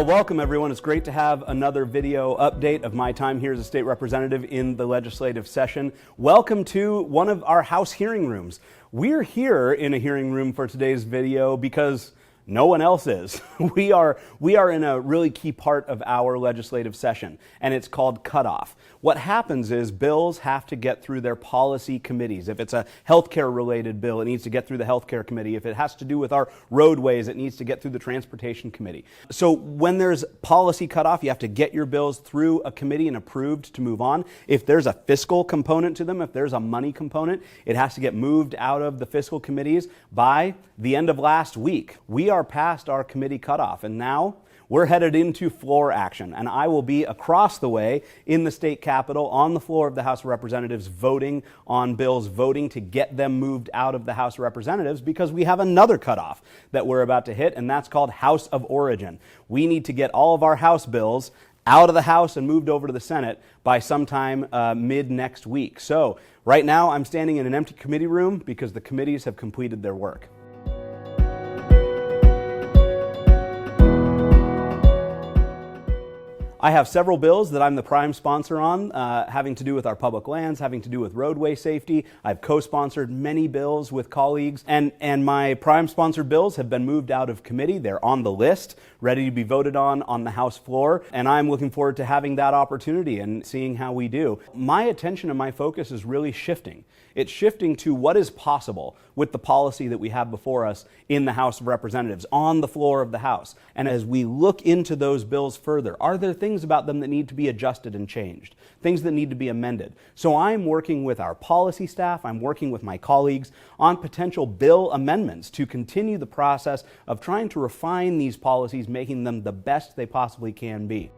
Well, welcome everyone. It's great to have another video update of my time here as a state representative in the legislative session. Welcome to one of our House hearing rooms. We're here in a hearing room for today's video because no one else is. We are in a really key part of our legislative session, and it's called cutoff. What happens is bills have to get through their policy committees. If it's a healthcare related bill, it needs to get through the healthcare committee. If it has to do with our roadways, it needs to get through the transportation committee. So when there's policy cutoff, you have to get your bills through a committee and approved to move on. If there's a fiscal component to them, if there's a money component, it has to get moved out of the fiscal committees by the end of last week. We are past our committee cutoff, and now we're headed into floor action, and I will be across the way in the state capitol on the floor of the House of Representatives voting on bills, voting to get them moved out of the House of Representatives because we have another cutoff that we're about to hit, and that's called House of Origin. We need to get all of our House bills out of the House and moved over to the Senate by sometime mid next week. So right now I'm standing in an empty committee room because the committees have completed their work. I have several bills that I'm the prime sponsor on, having to do with our public lands, having to do with roadway safety. I've co-sponsored many bills with colleagues, and my prime sponsored bills have been moved out of committee. They're on the list, ready to be voted on the House floor, and I'm looking forward to having that opportunity and seeing how we do. My attention and my focus is really shifting. It's shifting to what is possible with the policy that we have before us in the House of Representatives, on the floor of the House. And as we look into those bills further, are there things about them that need to be adjusted and changed? Things that need to be amended? So I'm working with our policy staff, I'm working with my colleagues on potential bill amendments to continue the process of trying to refine these policies, making them the best they possibly can be.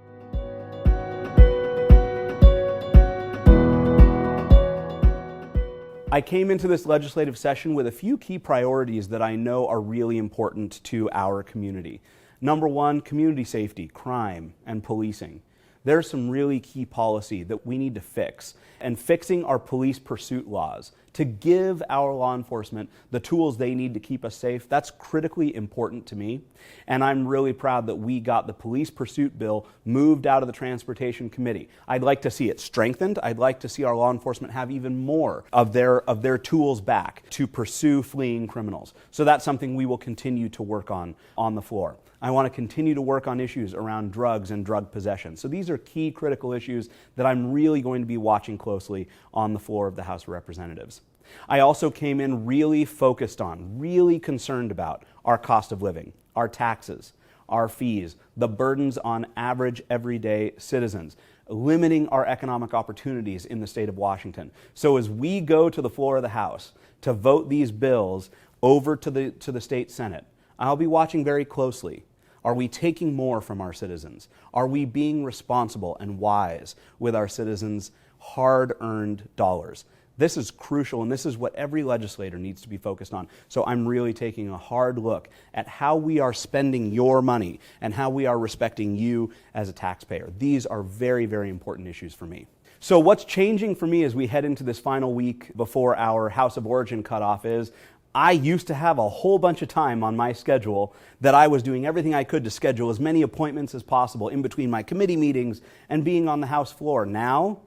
I came into this legislative session with a few key priorities that I know are really important to our community. Number one, community safety, crime, and policing. There's some really key policy that we need to fix, and fixing our police pursuit laws to give our law enforcement the tools they need to keep us safe. That's critically important to me, and I'm really proud that we got the police pursuit bill moved out of the Transportation Committee. I'd like to see it strengthened. I'd like to see our law enforcement have even more of their tools back to pursue fleeing criminals. So that's something we will continue to work on the floor. I want to continue to work on issues around drugs and drug possession. So these are key critical issues that I'm really going to be watching closely on the floor of the House of Representatives. I also came in really focused on, really concerned about our cost of living, our taxes, our fees, the burdens on average everyday citizens, limiting our economic opportunities in the state of Washington. So as we go to the floor of the House to vote these bills over to the state Senate, I'll be watching very closely. Are we taking more from our citizens? Are we being responsible and wise with our citizens' hard-earned dollars? This is crucial, and this is what every legislator needs to be focused on. So I'm really taking a hard look at how we are spending your money and how we are respecting you as a taxpayer. These are very, very important issues for me. So what's changing for me as we head into this final week before our House of Origin cutoff is I used to have a whole bunch of time on my schedule that I was doing everything I could to schedule as many appointments as possible in between my committee meetings and being on the House floor. Now,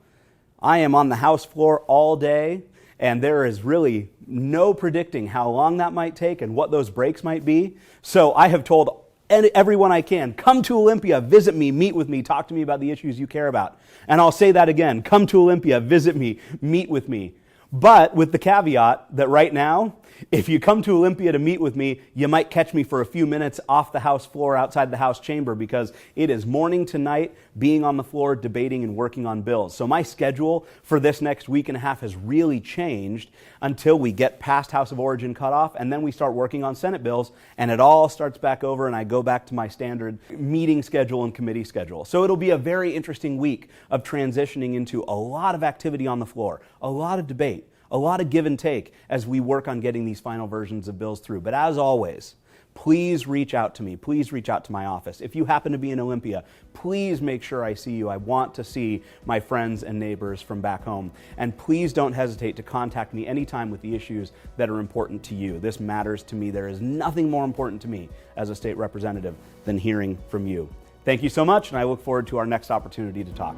I am on the House floor all day, and there is really no predicting how long that might take and what those breaks might be. So I have told everyone I can, come to Olympia, visit me, meet with me, talk to me about the issues you care about. And I'll say that again, come to Olympia, visit me, meet with me. But with the caveat that right now, if you come to Olympia to meet with me, you might catch me for a few minutes off the House floor outside the House chamber because it is morning to night being on the floor debating and working on bills. So my schedule for this next week and a half has really changed until we get past House of Origin cutoff, and then we start working on Senate bills, and it all starts back over and I go back to my standard meeting schedule and committee schedule. So it'll be a very interesting week of transitioning into a lot of activity on the floor, a lot of debate, a lot of give and take as we work on getting these final versions of bills through. But as always, please reach out to me. Please reach out to my office. If you happen to be in Olympia, please make sure I see you. I want to see my friends and neighbors from back home. And please don't hesitate to contact me anytime with the issues that are important to you. This matters to me. There is nothing more important to me as a state representative than hearing from you. Thank you so much, and I look forward to our next opportunity to talk.